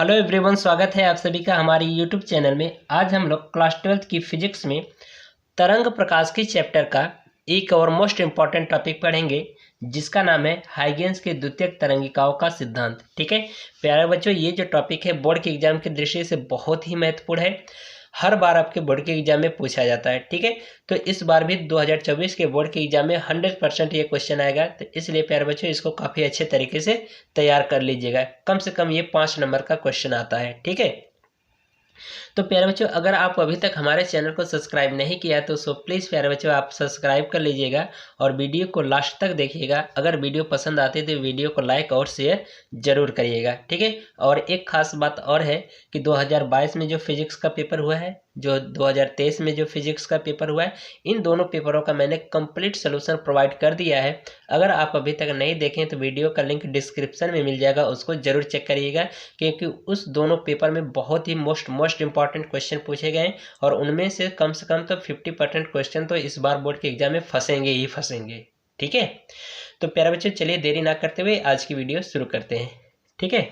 Hello everyone, स्वागत है आप सभी का हमारे यूट्यूब चैनल में। आज हम लोग क्लास 12th की फिजिक्स में तरंग प्रकाश की चैप्टर का एक और मोस्ट इम्पॉर्टेंट टॉपिक पढ़ेंगे, जिसका नाम है हाइगेंस के द्वितीयक तरंगिकाओं का सिद्धांत। ठीक है प्यारे बच्चों, ये जो टॉपिक है बोर्ड के एग्जाम की दृष्टि से बहुत ही महत्वपूर्ण है। हर बार आपके बोर्ड के एग्जाम में पूछा जाता है। ठीक है, तो इस बार भी 2024 के बोर्ड के एग्जाम में 100% ये क्वेश्चन आएगा। तो इसलिए प्यारे बच्चों, इसको काफ़ी अच्छे तरीके से तैयार कर लीजिएगा। कम से कम ये 5 नंबर का क्वेश्चन आता है। ठीक है, तो प्यारे बच्चों, अगर आप अभी तक हमारे चैनल को सब्सक्राइब नहीं किया तो प्लीज़ प्यारे बच्चों आप सब्सक्राइब कर लीजिएगा और वीडियो को लास्ट तक देखिएगा। अगर वीडियो पसंद आती है तो वीडियो को लाइक और शेयर जरूर करिएगा। ठीक है, और एक खास बात और है कि 2022 में जो फिजिक्स का पेपर हुआ है, जो 2023 में जो फिजिक्स का पेपर हुआ है, इन दोनों पेपरों का मैंने कंप्लीट सोल्यूशन प्रोवाइड कर दिया है। अगर आप अभी तक नहीं देखें तो वीडियो का लिंक डिस्क्रिप्शन में मिल जाएगा, उसको जरूर चेक करिएगा, क्योंकि उस दोनों पेपर में बहुत ही मोस्ट इंपॉर्टेंट क्वेश्चन पूछे गए और उनमें से कम तो 50% क्वेश्चन तो इस बार बोर्ड के एग्जाम में फंसेंगे ही फंसेंगे। ठीक है, तो प्यारे बच्चों चलिए देरी ना करते हुए आज की वीडियो शुरू करते हैं। ठीक है,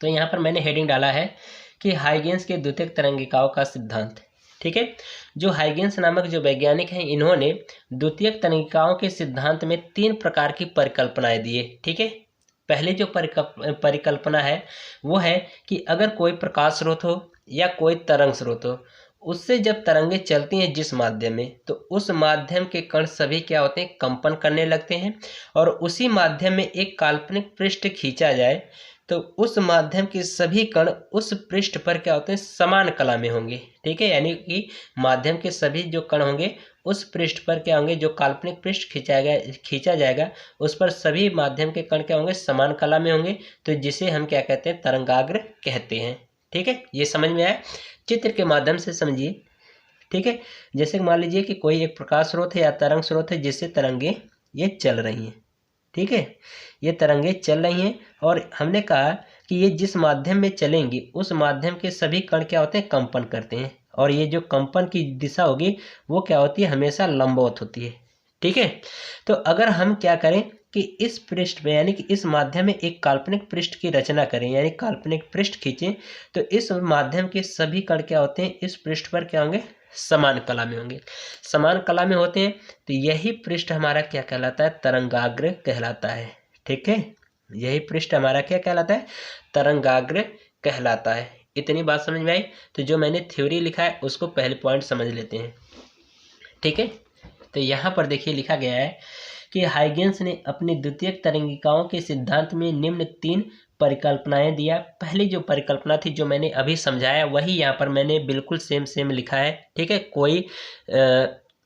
तो यहाँ पर मैंने हेडिंग डाला है कि हाइगेंस के द्वितीयक तरंगिकाओं का सिद्धांत। ठीक है, जो हाइगेंस नामक जो वैज्ञानिक हैं, इन्होंने द्वितीयक तरंगिकाओं के सिद्धांत में 3 प्रकार की परिकल्पनाएं दी है। ठीक है, पहली जो परिकल्पना है वो है कि अगर कोई प्रकाश स्रोत हो या कोई तरंग स्रोत हो, उससे जब तरंगे चलती हैं जिस माध्यम में, तो उस माध्यम के कण सभी क्या होते हैं, कंपन करने लगते हैं। और उसी माध्यम में एक काल्पनिक पृष्ठ खींचा जाए तो उस माध्यम के सभी कण उस पृष्ठ पर क्या होते हैं, समान कला में होंगे। ठीक है, यानी कि माध्यम के सभी जो कण होंगे उस पृष्ठ पर क्या होंगे, जो काल्पनिक पृष्ठ खींचा जाएगा उस पर सभी माध्यम के कण क्या होंगे, समान कला में होंगे। तो जिसे हम क्या कहते हैं, तरंगाग्र कहते हैं। ठीक है, ये समझ में आया? चित्र के माध्यम से समझिए। ठीक है, जैसे मान लीजिए कि कोई एक प्रकाश स्रोत है या तरंग स्रोत है, जिससे तरंगे ये चल रही हैं। ठीक है, ये तरंगे चल रही हैं और हमने कहा कि ये जिस माध्यम में चलेंगी उस माध्यम के सभी कण क्या होते हैं, कंपन करते हैं। और ये जो कंपन की दिशा होगी वो क्या होती है, हमेशा लंबवत होती है। ठीक है, तो अगर हम क्या करें कि इस पृष्ठ में यानी कि इस माध्यम में एक काल्पनिक पृष्ठ की रचना करें, यानी काल्पनिक पृष्ठ खींचें, तो इस माध्यम के सभी कण क्या होते हैं, इस पृष्ठ पर क्या होंगे, समान कला में होंगे। समान कला में होते हैं तो यही पृष्ठ हमारा क्या कहलाता है, तरंगाग्र कहलाता है। ठीक है, यही पृष्ठ हमारा क्या कहलाता है, तरंगाग्र कहलाता है। इतनी बात समझ में आई? तो जो मैंने थ्योरी लिखा है उसको पहले पॉइंट समझ लेते हैं। ठीक है, तो यहाँ पर देखिए लिखा गया है कि हाइगेंस ने अपनी द्वितीयक तरंगिकाओं के सिद्धांत में निम्न 3 परिकल्पनाएं दिया। पहली जो परिकल्पना थी, जो मैंने अभी समझाया, वही यहाँ पर मैंने बिल्कुल सेम लिखा है। ठीक है, कोई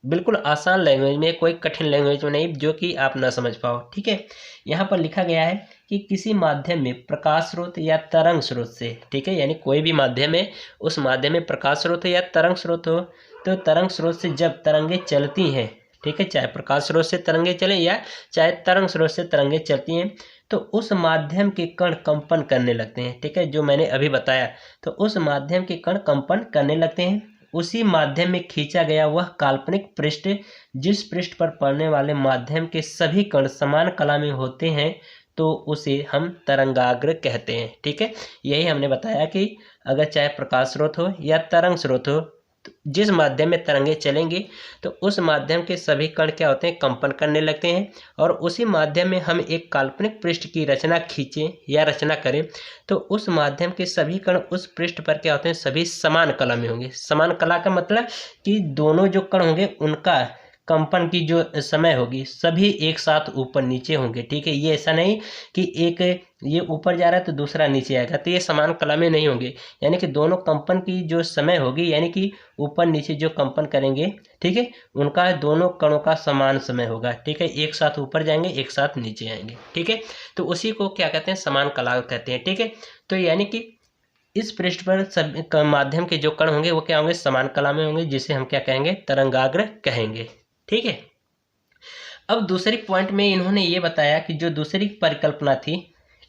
बिल्कुल आसान लैंग्वेज में, कोई कठिन लैंग्वेज में नहीं जो कि आप ना समझ पाओ। ठीक है, यहाँ पर लिखा गया है कि किसी माध्यम में प्रकाश स्रोत या तरंग स्रोत से, ठीक है, यानी कोई भी माध्यम है, उस माध्यम में प्रकाश स्रोत हो या तरंग स्रोत हो, तो तरंग स्रोत से जब तरंगे चलती हैं, ठीक है, चाहे प्रकाश स्रोत से तरंगे चलें या चाहे तरंग स्रोत से तरंगे चलती हैं, तो उस माध्यम के कण कंपन करने लगते हैं। ठीक है, जो मैंने अभी बताया, तो उस माध्यम के कण कंपन करने लगते हैं। उसी माध्यम में खींचा गया वह काल्पनिक पृष्ठ, जिस पृष्ठ पर पड़ने वाले माध्यम के सभी कण समान कला में होते हैं, तो उसे हम तरंगाग्र कहते हैं। ठीक है, यही हमने बताया कि अगर चाहे प्रकाश स्रोत हो या तरंग स्रोत हो, तो जिस माध्यम में तरंगे चलेंगी तो उस माध्यम के सभी कण क्या होते हैं, कंपन करने लगते हैं। और उसी माध्यम में हम एक काल्पनिक पृष्ठ की रचना खींचें या रचना करें, तो उस माध्यम के सभी कण उस पृष्ठ पर क्या होते हैं, सभी समान कला में होंगे। समान कला का मतलब कि दोनों जो कण होंगे उनका कंपन की जो समय होगी सभी एक साथ ऊपर नीचे होंगे। ठीक है, ये ऐसा नहीं कि एक ये ऊपर जा रहा है तो दूसरा नीचे आएगा, तो ये समान कला में नहीं होंगे। यानी कि दोनों कंपन की जो समय होगी, यानी कि ऊपर नीचे जो कंपन करेंगे, ठीक है, उनका दोनों कणों का समान समय होगा। ठीक है, एक साथ ऊपर जाएंगे, एक साथ नीचे आएंगे। ठीक है, तो उसी को क्या कहते हैं, समान कला कहते हैं। ठीक है, तो यानी कि इस पृष्ठ पर सब माध्यम के जो कण होंगे वो क्या होंगे, समान कला में होंगे, जिसे हम क्या कहेंगे, तरंगाग्र कहेंगे। ठीक है, अब दूसरी पॉइंट में इन्होंने ये बताया कि जो दूसरी परिकल्पना थी,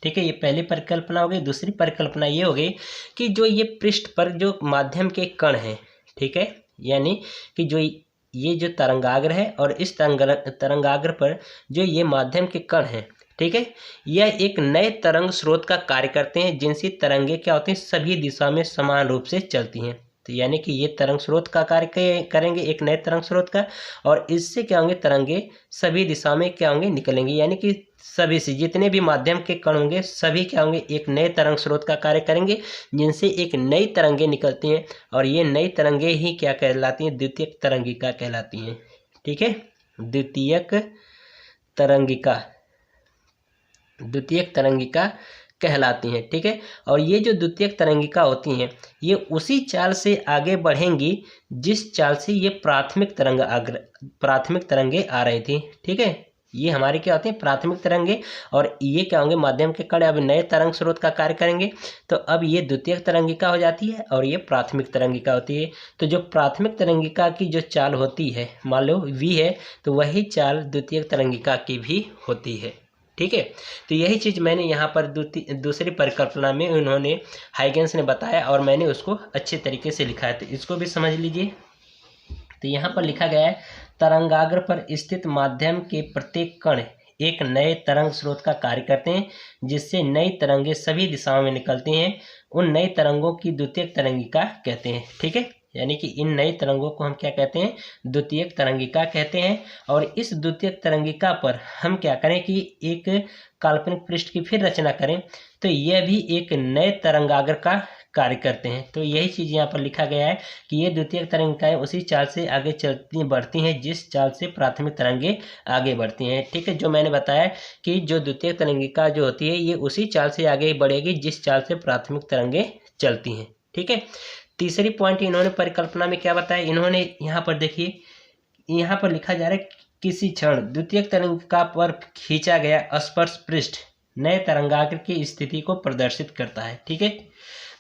ठीक है, ये पहली परिकल्पना हो गई। दूसरी परिकल्पना ये हो गई कि जो ये पृष्ठ पर जो माध्यम के कण हैं, ठीक है, यानी कि जो ये जो तरंगाग्र है और इस तरंगाग्र पर जो ये माध्यम के कण हैं, ठीक है। यह एक नए तरंग स्रोत का कार्य करते हैं जिनसे तरंगे क्या होती हैं, सभी दिशा में समान रूप से चलती हैं। तो यानी कि ये तरंग स्रोत का कार्य करेंगे, एक नए तरंग स्रोत का, और इससे क्या होंगे, तरंगे सभी दिशा में क्या होंगे, निकलेंगे। यानी कि सभी से जितने भी माध्यम के कण होंगे सभी क्या होंगे, एक नए तरंग स्रोत का कार्य करेंगे जिनसे एक नई तरंगे निकलती हैं, और ये नई तरंगे ही क्या कहलाती हैं, द्वितीयक तरंगिका कहलाती हैं। ठीक है, द्वितीयक तरंगिका कहलाती हैं। ठीक है, और ये जो द्वितीयक तरंगिका होती हैं ये उसी चाल से आगे बढ़ेंगी जिस चाल से ये प्राथमिक तरंगे आ रही थी। ठीक है, ये हमारी क्या होती है, प्राथमिक तरंगे, और ये क्या होंगे, माध्यम के कण अब नए तरंग स्रोत का कार्य करेंगे। तो अब ये द्वितीयक तरंगिका हो जाती है और ये प्राथमिक तरंगिका होती है। तो जो प्राथमिक तरंगिका की जो चाल होती है, मान लो v है, तो वही चाल द्वितीयक तरंगिका की भी होती है। ठीक है, तो यही चीज़ मैंने यहाँ पर दूसरी परिकल्पना में उन्होंने हाइगेंस ने बताया और मैंने उसको अच्छे तरीके से लिखा है, तो इसको भी समझ लीजिए। तो यहाँ पर लिखा गया है, तरंगाग्र पर स्थित माध्यम के प्रत्येक कण एक नए तरंग स्रोत का कार्य करते हैं जिससे नई तरंगे सभी दिशाओं में निकलती हैं। उन नई तरंगों की द्वितीयक तरंगिका कहते हैं। ठीक है, यानी कि इन नई तरंगों को हम क्या कहते हैं, द्वितीयक तरंगिका कहते हैं। और इस द्वितीयक तरंगिका पर हम क्या करें कि एक काल्पनिक पृष्ठ की फिर रचना करें, तो यह भी एक नए तरंगाग्र का कार्य करते हैं। तो यही चीज़ यहाँ पर लिखा गया है कि ये द्वितीयक तरंगिकाएं उसी चाल से आगे बढ़ती हैं जिस चाल से प्राथमिक तरंगे आगे बढ़ती हैं। ठीक है, जो मैंने बताया कि जो द्वितीयक तरंगिका जो होती है ये उसी चाल से आगे बढ़ेगी जिस चाल से प्राथमिक तरंगे चलती हैं। ठीक है, तीसरी पॉइंट इन्होंने परिकल्पना में क्या बताया, इन्होंने यहाँ पर देखिए, यहाँ पर लिखा जा रहा है, किसी क्षण द्वितीयक तरंगिका पर खींचा गया स्पर्श पृष्ठ नए तरंगाग्र की स्थिति को प्रदर्शित करता है। ठीक है,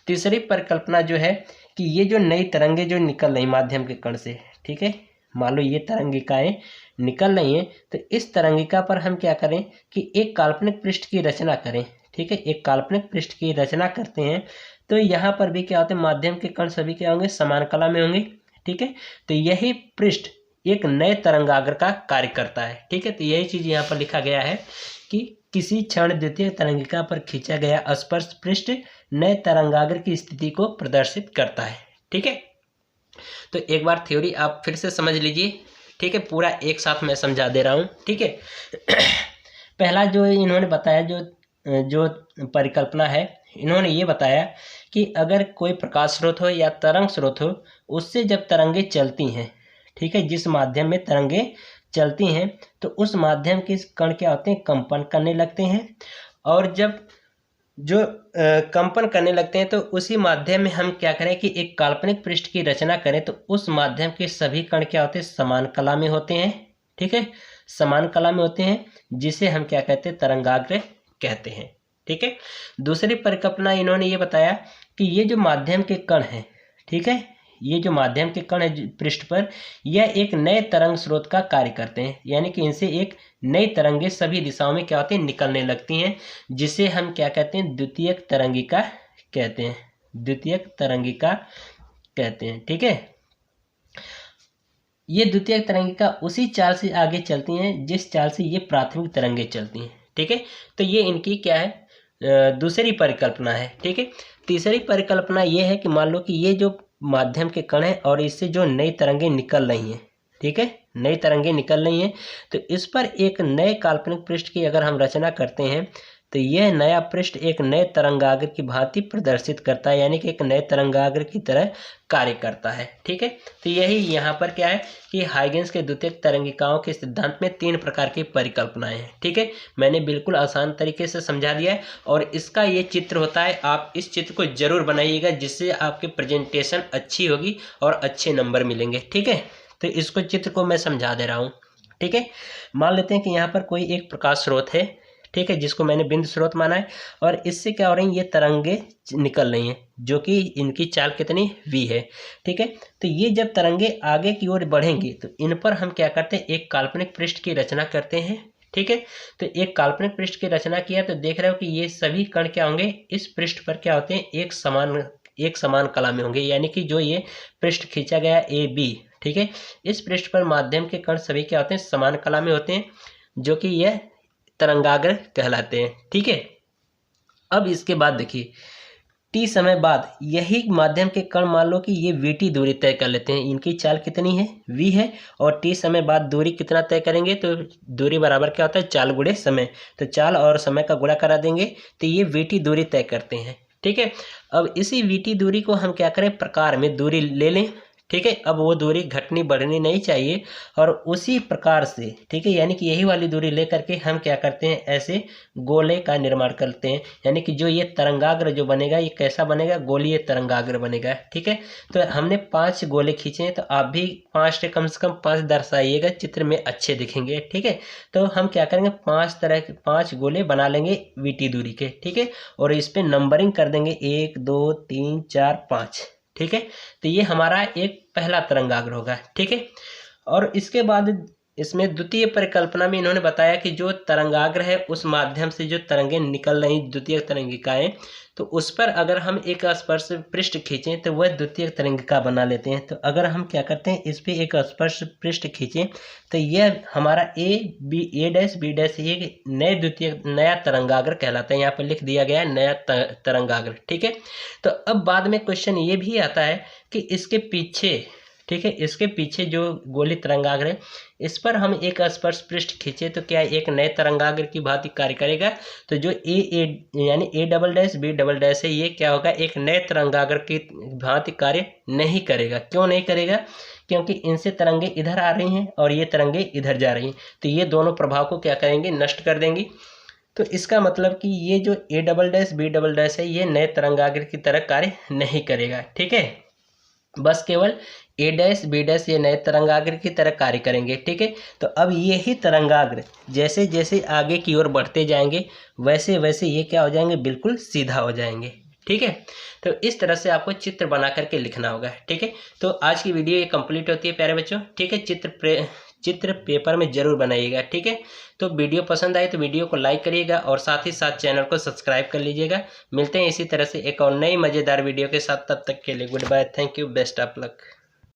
तीसरी परिकल्पना जो है कि ये जो नई तरंगे जो निकल रही माध्यम के कण से, ठीक है, मान लो ये तरंगिकाएं निकल रही हैं, तो इस तरंगिका पर हम क्या करें कि एक काल्पनिक पृष्ठ की रचना करें। ठीक है, एक काल्पनिक पृष्ठ की रचना करते हैं, तो यहाँ पर भी क्या होते हैं, माध्यम के कण सभी क्या होंगे, समान कला में होंगे। ठीक है, तो यही पृष्ठ एक नए तरंगाग्र का कार्य करता है। ठीक है, तो यही चीज़ यहाँ पर लिखा गया है कि किसी क्षण द्वितीय तरंगिका पर खींचा गया स्पर्श पृष्ठ नए तरंगाग्र की स्थिति को प्रदर्शित करता है। ठीक है, तो एक बार थ्योरी आप फिर से समझ लीजिए। ठीक है, पूरा एक साथ मैं समझा दे रहा हूँ। ठीक है, पहला जो इन्होंने बताया, जो परिकल्पना है, इन्होंने ये बताया कि अगर कोई प्रकाश स्रोत हो या तरंग स्रोत हो, उससे जब तरंगे चलती हैं, ठीक है, जिस माध्यम में तरंगे चलती हैं, तो उस माध्यम के कण क्या होते हैं, कंपन करने लगते हैं। और जब जो कंपन करने लगते हैं तो उसी माध्यम में हम क्या करें कि एक काल्पनिक पृष्ठ की रचना करें, तो उस माध्यम के सभी कण क्या होते हैं, समान कला में होते हैं। ठीक है, समान कला में होते हैं, जिसे हम क्या कहते हैं, तरंगाग्र कहते हैं। ठीक है, दूसरी परिकल्पना इन्होंने ये बताया कि ये जो माध्यम के कण हैं, ठीक है, ये जो माध्यम के कण है पृष्ठ पर, यह एक नए तरंग स्रोत का कार्य करते हैं। यानी कि इनसे एक नई तरंगे सभी दिशाओं में क्या होती हैं, निकलने लगती हैं, जिसे हम क्या कहते हैं, द्वितीयक तरंगिका कहते हैं। द्वितीयक तरंगिका कहते हैं। ठीक है, ये द्वितीयक तरंगिका उसी चाल से आगे चलती हैं जिस चाल से ये प्राथमिक तरंगे चलती हैं। ठीक है, तो ये इनकी क्या है, दूसरी परिकल्पना है। ठीक है, तीसरी परिकल्पना ये है कि मान लो कि ये जो माध्यम के कण है और इससे जो नई तरंगे निकल रही हैं, ठीक है, नई तरंगे निकल रही हैं, तो इस पर एक नए काल्पनिक पृष्ठ की अगर हम रचना करते हैं, तो यह नया पृष्ठ एक नए तरंगाग्र की भांति प्रदर्शित करता है, यानी कि एक नए तरंगाग्र की तरह कार्य करता है। ठीक है, तो यही यहाँ पर क्या है कि हाइगेंस के द्वितीयक तरंगिकाओं के सिद्धांत में 3 प्रकार की परिकल्पनाएं हैं। ठीक है, मैंने बिल्कुल आसान तरीके से समझा दिया है, और इसका ये चित्र होता है, आप इस चित्र को जरूर बनाइएगा, जिससे आपकी प्रेजेंटेशन अच्छी होगी और अच्छे नंबर मिलेंगे। ठीक है, तो इसको चित्र को मैं समझा दे रहा हूँ। ठीक है, मान लेते हैं कि यहाँ पर कोई एक प्रकाश स्रोत है, ठीक है, जिसको मैंने बिंदु स्रोत माना है, और इससे क्या हो रही है, ये तरंगे निकल रही हैं, जो कि इनकी चाल कितनी v है। ठीक है, तो ये जब तरंगे आगे की ओर बढ़ेंगी, तो इन पर हम क्या करते हैं, एक काल्पनिक पृष्ठ की रचना करते हैं। ठीक है, तो एक काल्पनिक पृष्ठ की रचना किया, तो देख रहे हो कि ये सभी कण क्या होंगे, इस पृष्ठ पर क्या होते हैं, एक समान कला में होंगे। यानी कि जो ये पृष्ठ खींचा गया AB, ठीक है, इस पृष्ठ पर माध्यम के कण सभी क्या होते हैं, समान कला में होते हैं, जो कि यह तरंगाग्र कहलाते हैं। ठीक है, अब इसके बाद देखिए टी समय बाद यही माध्यम के कण मान लो कि ये वीटी दूरी तय कर लेते हैं। इनकी चाल कितनी है, वी है, और टी समय बाद दूरी कितना तय करेंगे, तो दूरी बराबर क्या होता है, चाल गुणे समय। तो चाल और समय का गुणा करा देंगे तो ये वीटी दूरी तय करते हैं। ठीक है, अब इसी वीटी दूरी को हम क्या करें, प्रकार में दूरी ले लें। ठीक है, अब वो दूरी घटनी बढ़नी नहीं चाहिए, और उसी प्रकार से, ठीक है, यानी कि यही वाली दूरी लेकर के हम क्या करते हैं, ऐसे गोले का निर्माण करते हैं। यानी कि जो ये तरंगाग्र जो बनेगा ये कैसा बनेगा, गोलीय तरंगाग्र बनेगा। ठीक है, तो हमने 5 गोले खींचे हैं, तो आप भी 5 से कम 5 दर्शाइएगा, चित्र में अच्छे दिखेंगे। ठीक है, तो हम क्या करेंगे, 5 तरह के 5 गोले बना लेंगे वीटी दूरी के। ठीक है, और इस पे नंबरिंग कर देंगे 1 2 3 4 5। ठीक है, तो ये हमारा एक पहला तरंगाग्र होगा। ठीक है, और इसके बाद इसमें द्वितीय परिकल्पना में इन्होंने बताया कि जो तरंगाग्र है उस माध्यम से जो तरंगें निकल रही द्वितीय तरंगिकाएं, तो उस पर अगर हम एक स्पर्श पृष्ठ खींचें तो वह द्वितीय तरंगिका बना लेते हैं। तो अगर हम क्या करते हैं, इस पे एक स्पर्श पृष्ठ खींचें तो यह हमारा ए डैश बी डैश एक नया तरंगाग्र कहलाता है। यहाँ पर लिख दिया गया है नया तरंगाग्र। ठीक है, तो अब बाद में क्वेश्चन ये भी आता है कि इसके पीछे, ठीक है, इसके पीछे जो गोली तरंगाग्र है इस पर हम एक स्पर्श पृष्ठ खींचे तो क्या एक नए तरंगाग्र की भांति कार्य करेगा। तो जो यानी A double dash B double dash है ये क्या होगा, एक नए तरंगाग्र की भांति कार्य नहीं करेगा। क्यों नहीं करेगा, क्योंकि इनसे तरंगे इधर आ रही हैं और ये तरंगे इधर जा रही हैं, तो ये दोनों प्रभाव को क्या करेंगे, नष्ट कर देंगी। तो इसका मतलब कि ये जो A double dash B double dash है ये नए तरंगाग्र की तरह कार्य नहीं करेगा। ठीक है, बस केवल ए डैश बी डैश ये नए तरंगाग्र की तरह कार्य करेंगे। ठीक है, तो अब ये ही तरंगाग्र जैसे जैसे आगे की ओर बढ़ते जाएंगे वैसे वैसे ये क्या हो जाएंगे, बिल्कुल सीधा हो जाएंगे। ठीक है, तो इस तरह से आपको चित्र बना करके लिखना होगा। ठीक है, तो आज की वीडियो ये कंप्लीट होती है प्यारे बच्चों। ठीक है, चित्र पेपर में जरूर बनाइएगा। ठीक है, तो वीडियो पसंद आए तो वीडियो को लाइक करिएगा और साथ ही साथ चैनल को सब्सक्राइब कर लीजिएगा। मिलते हैं इसी तरह से एक और नई मज़ेदार वीडियो के साथ, तब तक के लिए goodbye, thank you, best of luck.